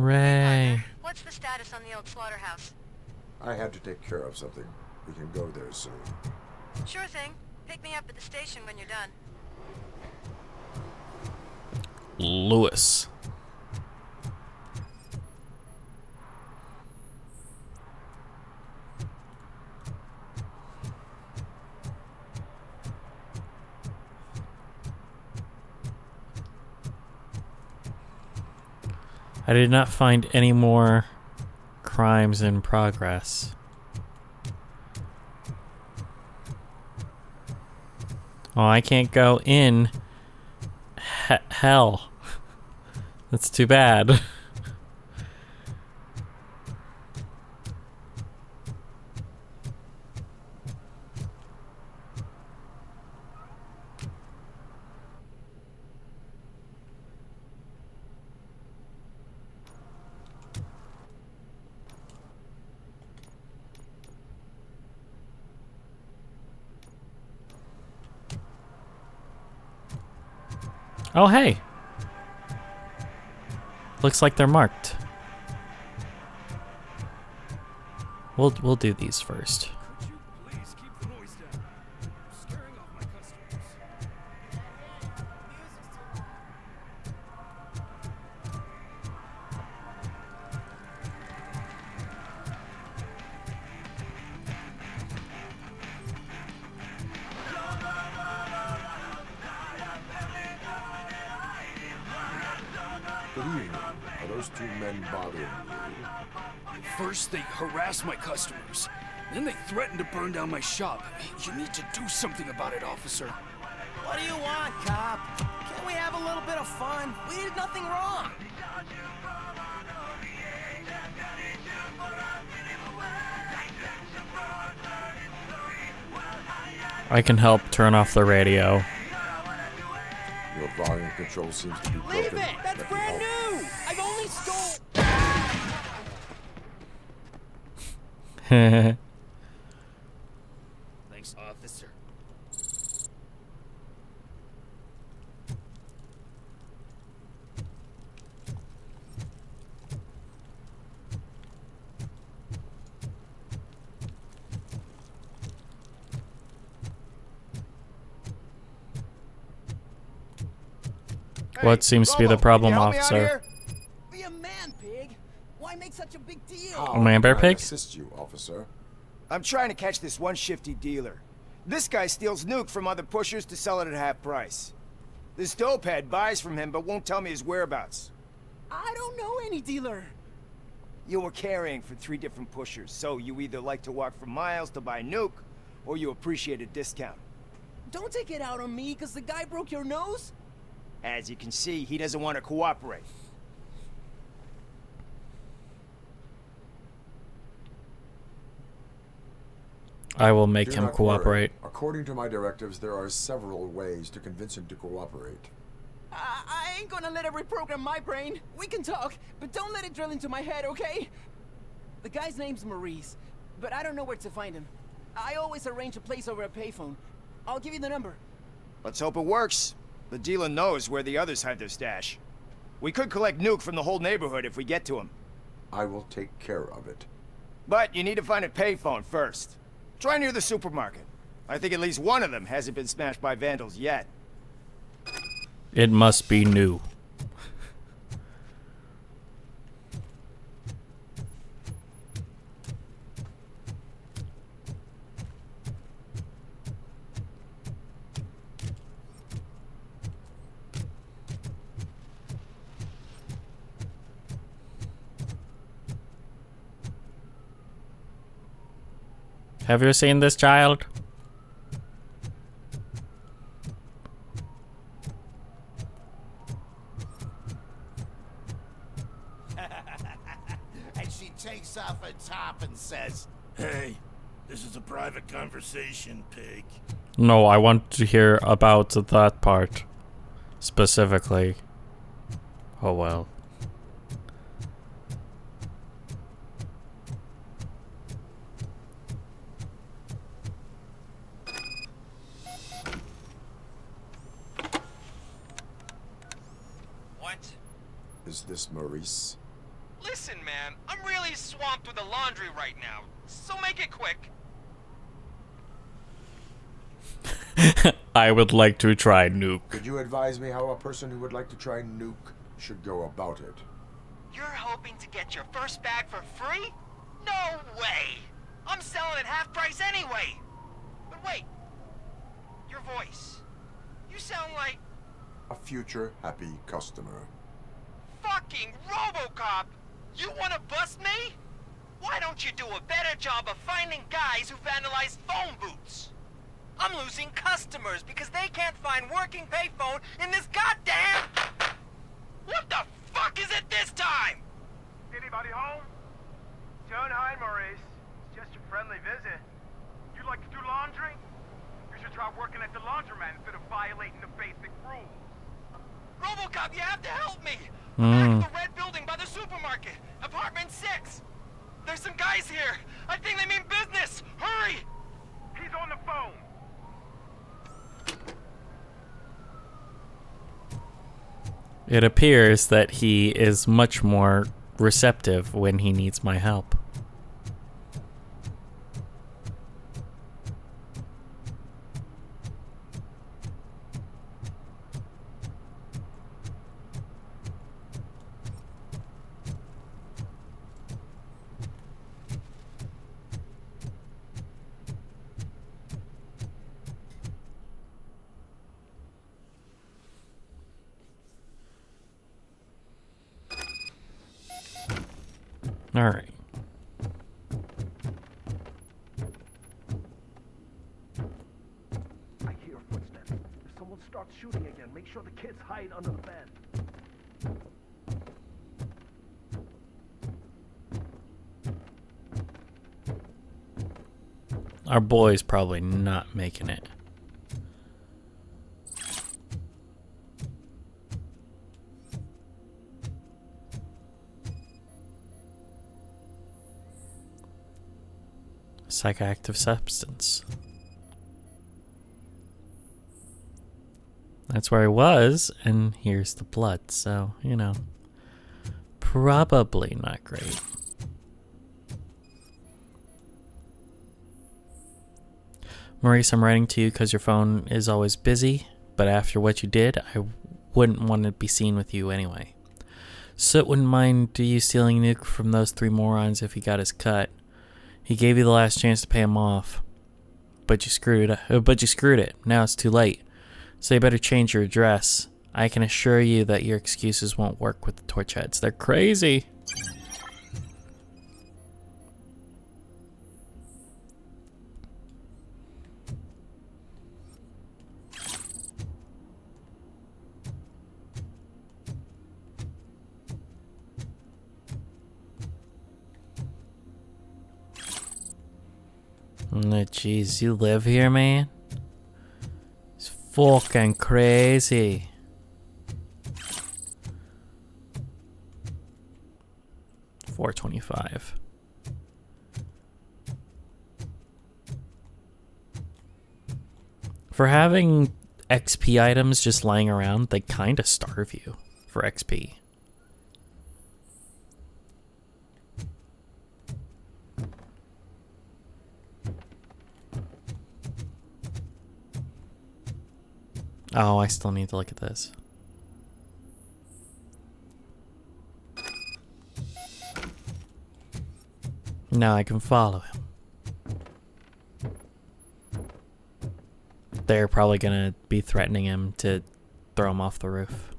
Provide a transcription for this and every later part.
Ray. What's the status on the old slaughterhouse? I had to take care of something. We can go there soon. Sure thing. Pick me up at the station when you're done. Lewis. I did not find any more crimes in progress. Oh, I can't go in hell. That's too bad. Oh, hey. Looks like they're marked. We'll do these first. Could you please keep the noise down? You're scaring off my customers. Good evening. Are those two men bothering you? First, they harass my customers. Then they threaten to burn down my shop. You need to do something about it, officer. What do you want, cop? Can't we have a little bit of fun? We did nothing wrong. I can help turn off the radio. Your volume control seems to be broken. Leave it! That's Let me brand help. new! I've only stole... Thanks, officer. What seems to be the problem, Can you help me out officer? here? Be a man, pig. Why make such a big deal? How A man bear can I pig? assist you, officer? I'm trying to catch this one shifty dealer. This guy steals nuke from other pushers to sell it at half price. This dopehead buys from him but won't tell me his whereabouts. I don't know any dealer. You were carrying for 3 different pushers, so you either like to walk for miles to buy nuke, or you appreciate a discount. Don't take it out on me because the guy broke your nose. As you can see, he doesn't want to cooperate. I will make Do him not cooperate. worry. According to my directives, there are several ways to convince him to cooperate. I ain't gonna let it reprogram my brain. We can talk, but don't let it drill into my head, okay? The guy's name's Maurice, but I don't know where to find him. I always arrange a place over a payphone. I'll give you the number. Let's hope it works. The dealer knows where the others hide their stash. We could collect nuke from the whole neighborhood if we get to him. I will take care of it. But you need to find a payphone first. Try near the supermarket. I think at least one of them hasn't been smashed by vandals yet. It must be new. Have you seen this child? And she takes off her top and says, Hey, this is a private conversation, pig. No, I want to hear about that part. Specifically. Oh well. What? Is this Maurice? Listen, man, I'm really swamped with the laundry right now, so make it quick. I would like to try Nuke. Could you advise me how a person who would like to try Nuke should go about it? You're hoping to get your first bag for free? No way! I'm selling at half price anyway! But wait, your voice. You sound like A future happy customer. fucking Robocop! You wanna bust me? Why don't you do a better job of finding guys who vandalize phone booths? I'm losing customers because they can't find working payphone in this goddamn... What the fuck is it this time? Anybody home? John, hi, Maurice. It's just a friendly visit. You'd like to do laundry? You should try working at the laundromat instead of violating the basic rules. Robocop, you have to help me! I'm back at the red building by the supermarket, apartment 6. There's some guys here. I think they mean business. Hurry! He's on the phone. It appears that he is much more receptive when he needs my help. All right. I hear footsteps. If someone starts shooting again, make sure the kids hide under the bed. Our boy's probably not making it. Psychoactive substance. That's where I was, and here's the blood, so, you know, probably not great. Maurice, I'm writing to you because your phone is always busy, but after what you did, I wouldn't want to be seen with you anyway. Soot wouldn't mind you stealing Nuke from those 3 morons if he got his cut. He gave you the last chance to pay him off, but you screwed it. Now it's too late. So you better change your address. I can assure you that your excuses won't work with the Torchheads. They're crazy. Oh, jeez, you live here, man? It's fucking crazy. $4.25. For having XP items just lying around, they kind of starve you for XP. Oh, I still need to look at this. Now I can follow him. They're probably gonna be threatening him to throw him off the roof.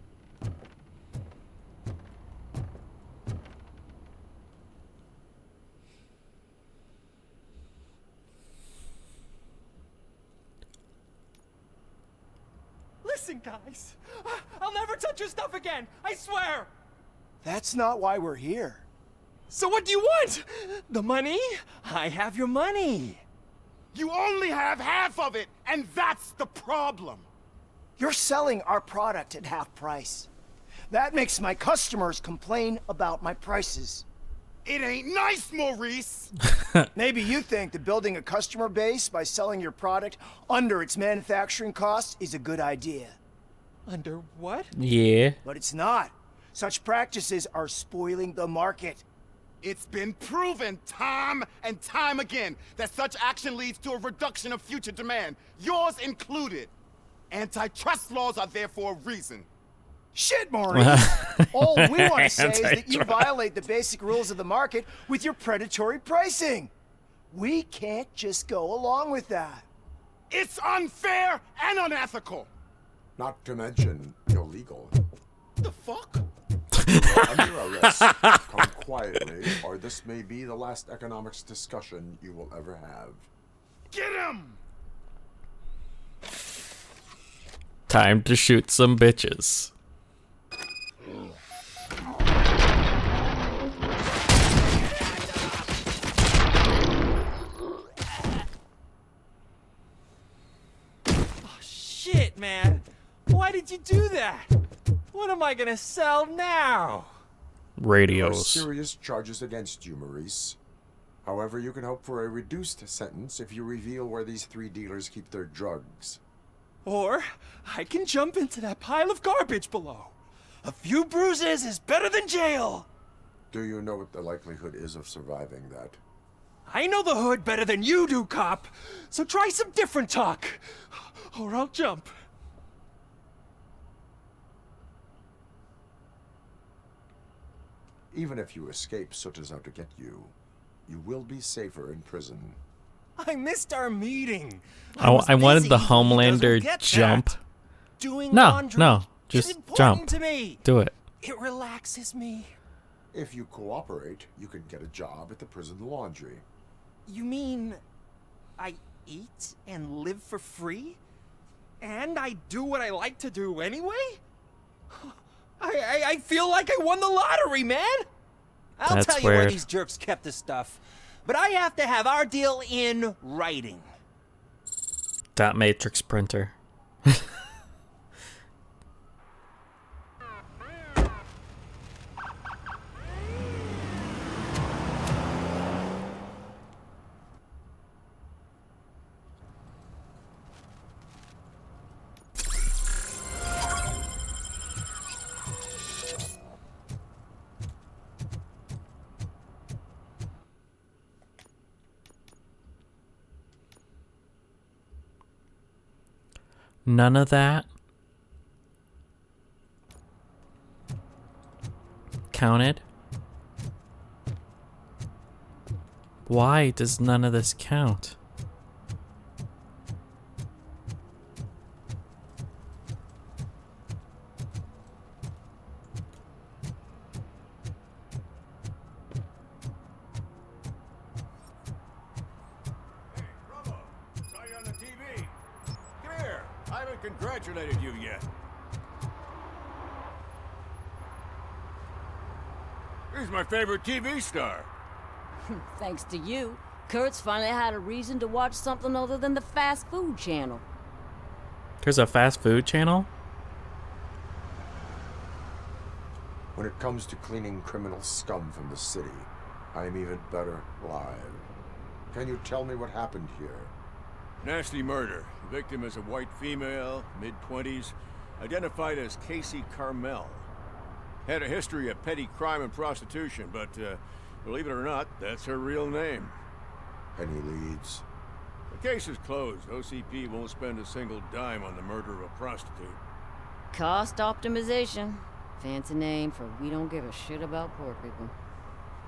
Listen, guys. I'll never touch your stuff again. I swear. That's not why we're here. So what do you want? The money? I have your money. You only have half of it, and that's the problem. You're selling our product at half price. That makes my customers complain about my prices. It ain't nice, Maurice. Maybe you think that building a customer base by selling your product under its manufacturing costs is a good idea. Under what? Yeah. But it's not. Such practices are spoiling the market. It's been proven time and time again that such action leads to a reduction of future demand, yours included. Antitrust laws are there for a reason. Shit, Maurice! All we want to say is that you violate the basic rules of the market with your predatory pricing. We can't just go along with that. It's unfair and unethical. Not to mention illegal. The fuck? You are under arrest. Come quietly, or this may be the last economics discussion you will ever have. Get him! Time to shoot some bitches. Shit, man. Why did you do that? What am I gonna sell now? There are Radios. serious charges against you, Maurice. However, you can hope for a reduced sentence if you reveal where these 3 dealers keep their drugs. Or I can jump into that pile of garbage below. A few bruises is better than jail. Do you know what the likelihood is of surviving that? I know the hood better than you do, cop. So try some different talk. Or I'll jump. Even if you escape Soot is out to get you, you will be safer in prison. I missed our meeting. I wanted the busy. He Homelander doesn't get jump. that. Doing No, laundry no, is just important jump. to me. Do it. It relaxes me. If you cooperate, you can get a job at the prison laundry. You mean I eat and live for free? And I do what I like to do anyway? I feel like I won the lottery, man! I'll That's tell you where weird. these jerks kept the stuff. But I have to have our deal in writing. Dot matrix printer. None of that counted. Why does none of this count? Saw you on the TV. Come here. I haven't congratulated you yet. He's my favorite TV star. Thanks to you, Kurt's finally had a reason to watch something other than the fast food channel. There's a fast food channel? When it comes to cleaning criminal scum from the city, I am even better live. Can you tell me what happened here? Nasty murder. The victim is a white female, mid-20s, identified as Casey Carmel. Had a history of petty crime and prostitution, but believe it or not, that's her real name. Any leads? The case is closed. OCP won't spend a single dime on the murder of a prostitute. Cost optimization. Fancy name for we don't give a shit about poor people.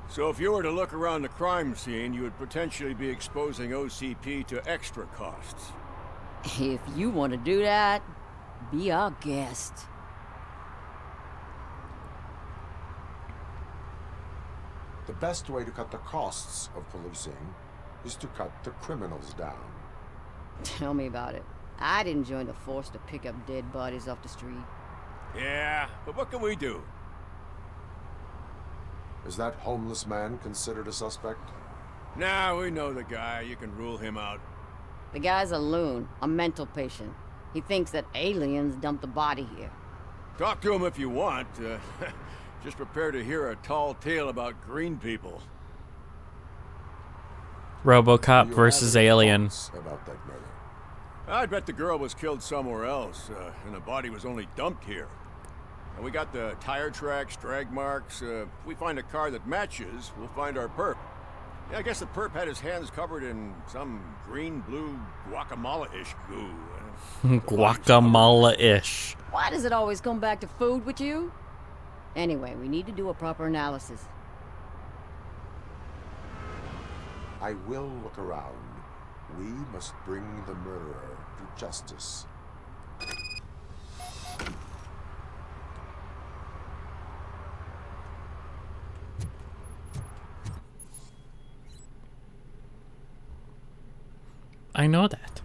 So if you were to look around the crime scene, you would potentially be exposing OCP to extra costs. If you want to do that, be our guest. The best way to cut the costs of policing is to cut the criminals down. Tell me about it. I didn't join the force to pick up dead bodies off the street. Yeah, but what can we do? Is that homeless man considered a suspect? Nah, we know the guy. You can rule him out. The guy's a loon, a mental patient. He thinks that aliens dumped the body here. Talk to him if you want. Just prepare to hear a tall tale about green people. Robocop Do you versus have any Alien. thoughts about that murder? I'd bet the girl was killed somewhere else, and the body was only dumped here. And we got the tire tracks, drag marks. If we find a car that matches, we'll find our perp. Yeah, I guess the perp had his hands covered in some green-blue guacamole-ish goo. Guacamole-ish. Why does it always come back to food with you? Anyway, we need to do a proper analysis. I will look around. We must bring the murderer to justice. I know that.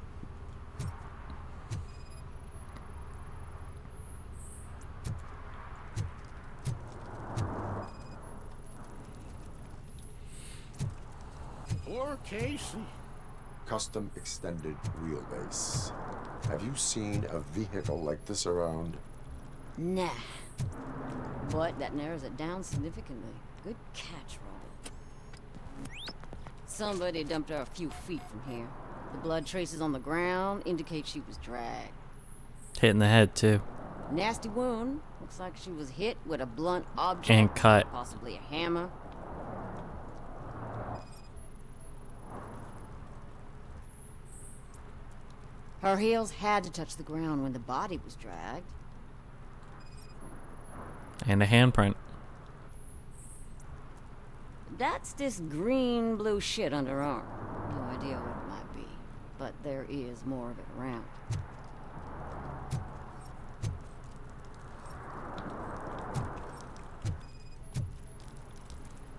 Poor Casey. Custom extended wheelbase. Have you seen a vehicle like this around? Nah. But that narrows it down significantly. Good catch, Robert. Somebody dumped her a few feet from here. The blood traces on the ground indicate she was dragged. Hit in the head, too. Nasty wound. Looks like she was hit with a blunt object. And cut. Possibly a hammer. Her heels had to touch the ground when the body was dragged. And a handprint. That's this green-blue shit under her arm. No idea what it might be, but there is more of it around.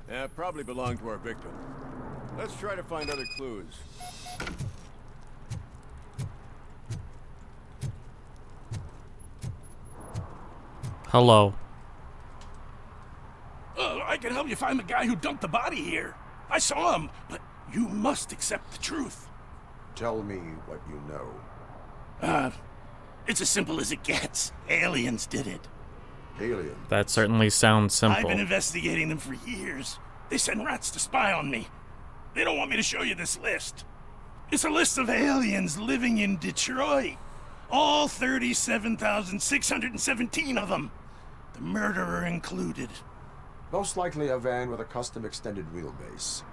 Yeah, probably belonged to our victim. Let's try to find other clues. Hello. I can help you find the guy who dumped the body here. I saw him, but you must accept the truth. Tell me what you know. It's as simple as it gets. Aliens did it. Alien? That certainly sounds simple. I've been investigating them for years. They send rats to spy on me. They don't want me to show you this list. It's a list of aliens living in Detroit. All 37,617 of them. The murderer included. Most likely a van with a custom extended wheelbase.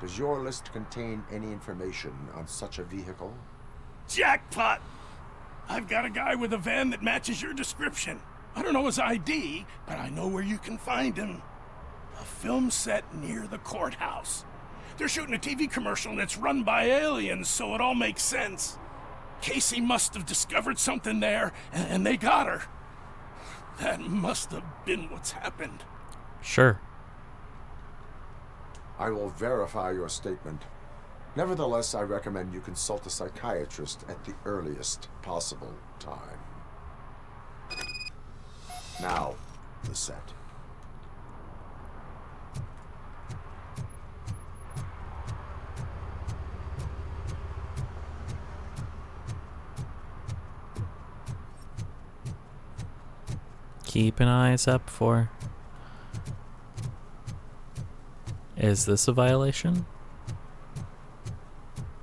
Does your list contain any information on such a vehicle? Jackpot! I've got a guy with a van that matches your description. I don't know his ID, but I know where you can find him. A film set near the courthouse. They're shooting a TV commercial and it's run by aliens, so it all makes sense. Casey must have discovered something there, and they got her. That must have been what's happened. Sure. I will verify your statement. Nevertheless, I recommend you consult a psychiatrist at the earliest possible time. Now, the set. Keep an eyes up for. Is this a violation?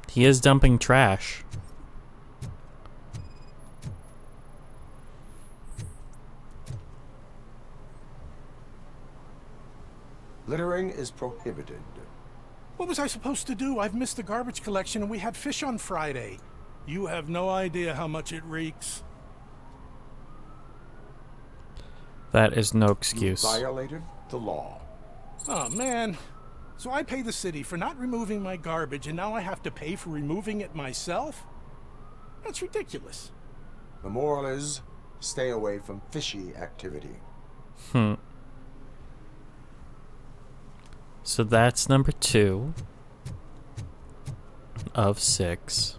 He is dumping trash. Littering is prohibited. What was I supposed to do? I've missed the garbage collection and we had fish on Friday. You have no idea how much it reeks. That is no excuse. You violated the law. Oh, man. So I pay the city for not removing my garbage, and now I have to pay for removing it myself? That's ridiculous. The moral is, stay away from fishy activity. So that's number 2 of 6.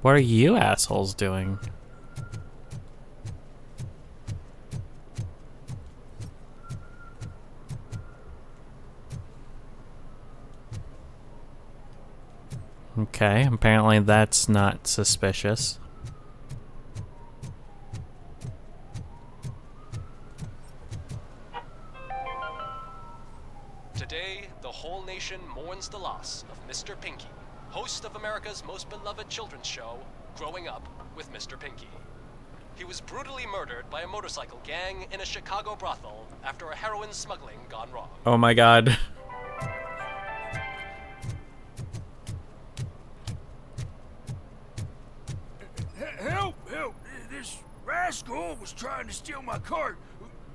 What are you assholes doing? Okay, apparently that's not suspicious. Today, the whole nation mourns the loss of Mr. Pinky, host of America's most beloved children's show, growing up with Mr. Pinky. He was brutally murdered by a motorcycle gang in a Chicago brothel after a heroin smuggling gone wrong. Oh my god. Help! Help! This rascal was trying to steal my cart.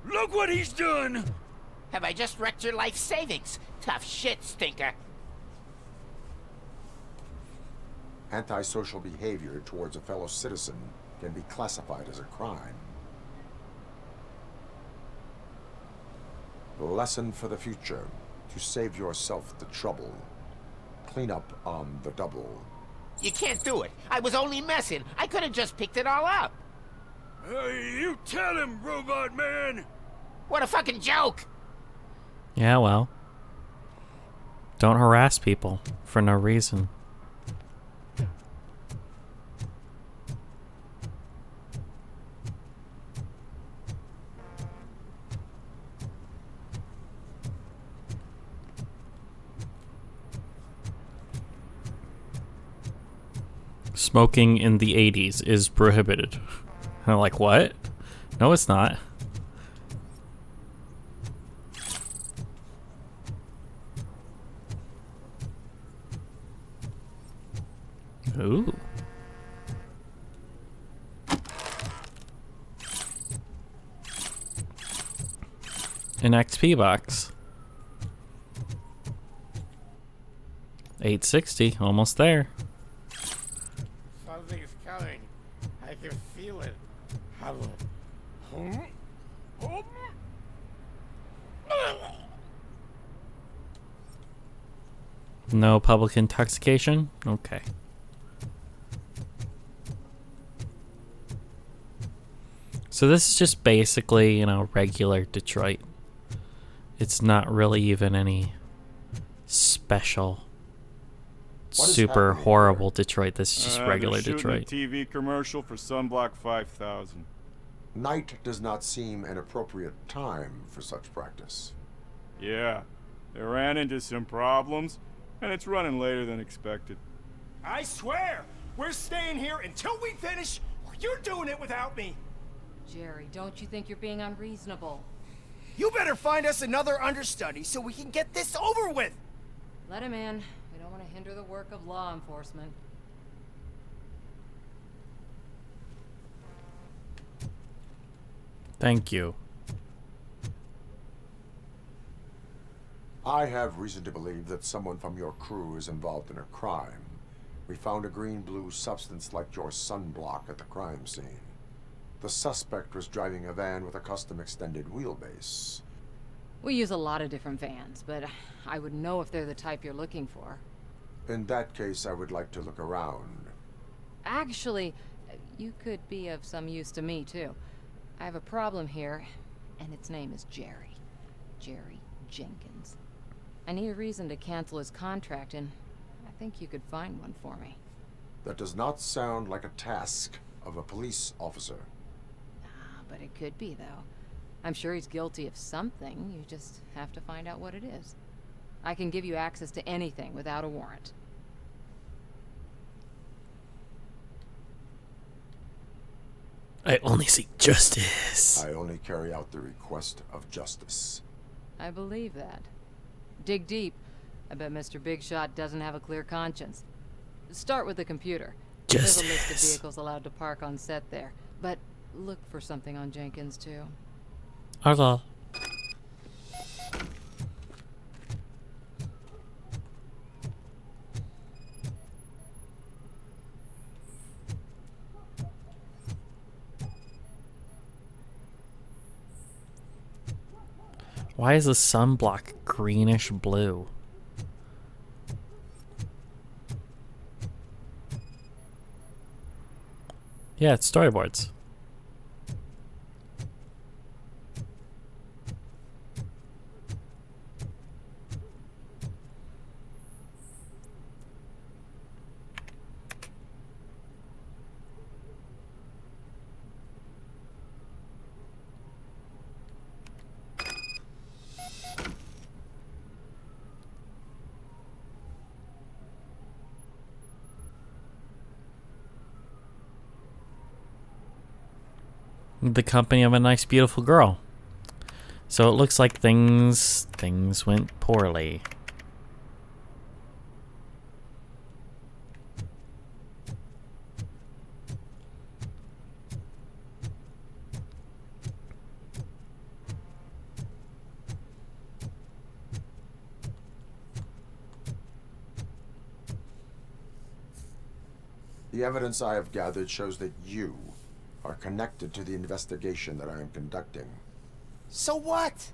Look what he's done! Have I just wrecked your life savings? Tough shit, stinker. Antisocial behavior towards a fellow citizen can be classified as a crime. The lesson for the future: to save yourself the trouble. Clean up on the double. You can't do it. I was only messing. I could have just picked it all up. You tell him, Robot Man! What a fucking joke! Yeah, well. Don't harass people for no reason. Smoking in the 80s is prohibited. And I'm like, what? No, it's not. Ooh. An XP box. 860, almost there. Something's coming. I can feel it. No public intoxication? Okay. So this is just basically, regular Detroit. It's not really even any special, super horrible Detroit. This is just regular Detroit. A TV commercial for Sunblock 5000. Night does not seem an appropriate time for such practice. Yeah, they ran into some problems, and it's running later than expected. I swear, we're staying here until we finish, or you're doing it without me. Jerry, don't you think you're being unreasonable? You better find us another understudy so we can get this over with. Let him in. We don't want to hinder the work of law enforcement. Thank you. I have reason to believe that someone from your crew is involved in a crime. We found a green-blue substance like your sunblock at the crime scene. The suspect was driving a van with a custom extended wheelbase. We use a lot of different vans, but I would know if they're the type you're looking for. In that case, I would like to look around. Actually, you could be of some use to me, too. I have a problem here, and its name is Jerry. Jerry Jenkins. I need a reason to cancel his contract, and I think you could find one for me. That does not sound like a task of a police officer. But it could be, though. I'm sure he's guilty of something. You just have to find out what it is. I can give you access to anything without a warrant. I only seek justice. I only carry out the request of justice. I believe that. Dig deep. I bet Mr. Big Shot doesn't have a clear conscience. Start with the computer. Justice. There's a list of vehicles allowed to park on set there. But look for something on Jenkins, too. Okay. Why is the sunblock greenish blue? Yeah, it's storyboards. the company of a nice, beautiful girl. So it looks like things went poorly. The evidence I have gathered shows that you are connected to the investigation that I am conducting. So what?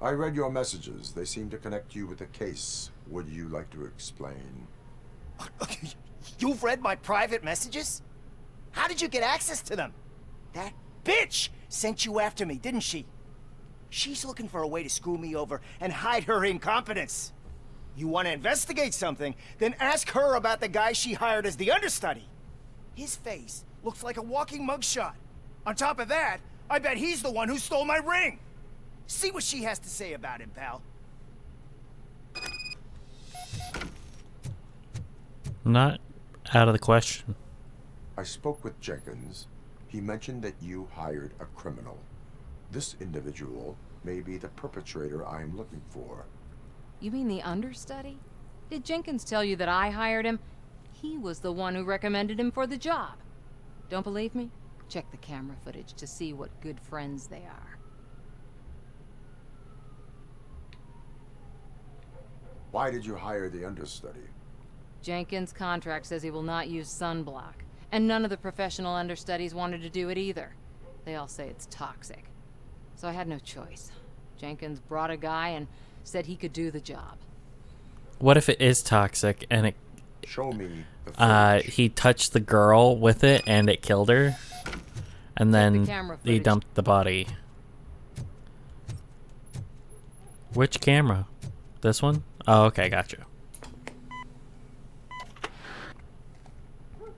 I read your messages. They seem to connect you with the case. Would you like to explain? You've read my private messages? How did you get access to them? That bitch sent you after me, didn't she? She's looking for a way to screw me over and hide her incompetence. You want to investigate something, then ask her about the guy she hired as the understudy. His face looks like a walking mugshot. On top of that, I bet he's the one who stole my ring. See what she has to say about him, pal. Not out of the question. I spoke with Jenkins. He mentioned that you hired a criminal. This individual may be the perpetrator I am looking for. You mean the understudy? Did Jenkins tell you that I hired him? He was the one who recommended him for the job. Don't believe me? Check the camera footage to see what good friends they are. Why did you hire the understudy? Jenkins' contract says he will not use sunblock, and none of the professional understudies wanted to do it either. They all say it's toxic. So I had no choice. Jenkins brought a guy and said he could do the job. What if it is toxic and it... Show me the footage. he touched the girl with it and it killed her? And then he dumped the body. Which camera? This one? Oh, okay, gotcha.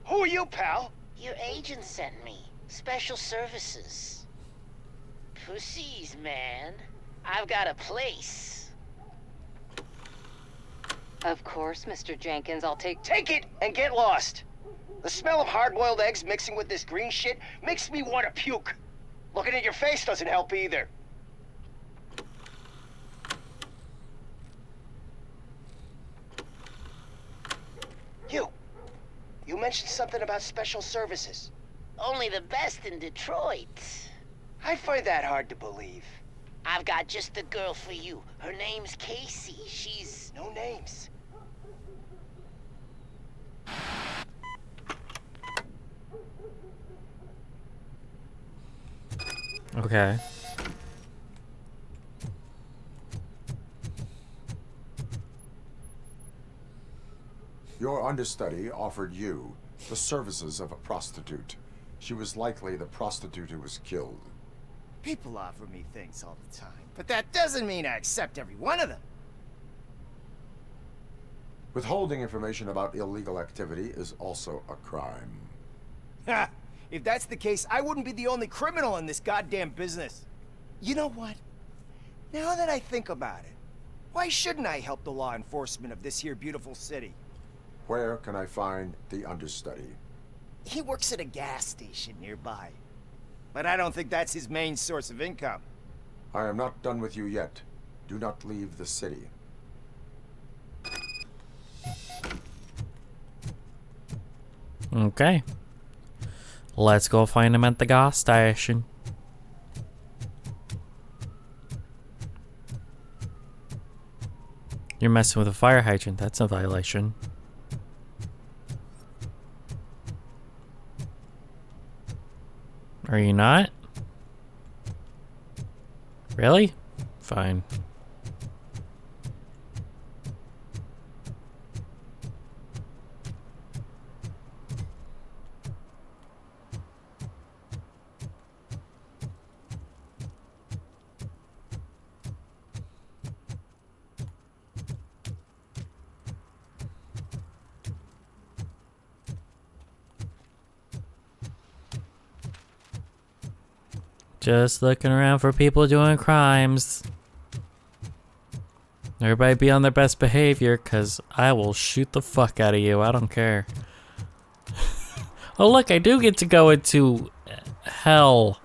Who are you, pal? Your agent sent me. Special services. Pussies, man. I've got a place. Of course, Mr. Jenkins, I'll take... Take it and get lost. The smell of hard-boiled eggs mixing with this green shit makes me want to puke. Looking at your face doesn't help either. You mentioned something about special services. Only the best in Detroit. I find that hard to believe. I've got just the girl for you. Her name's Casey. She's... No names. Okay. Your understudy offered you the services of a prostitute. She was likely the prostitute who was killed. People offer me things all the time, but that doesn't mean I accept every one of them. Withholding information about illegal activity is also a crime. Ha! If that's the case, I wouldn't be the only criminal in this goddamn business. You know what? Now that I think about it, why shouldn't I help the law enforcement of this here beautiful city? Where can I find the understudy? He works at a gas station nearby. But I don't think that's his main source of income. I am not done with you yet. Do not leave the city. Okay. Let's go find him at the gas station. You're messing with a fire hydrant. That's a violation. Are you not? Really? Fine. Just looking around for people doing crimes. Everybody be on their best behavior, cause I will shoot the fuck out of you. I don't care. Oh look, I do get to go into hell.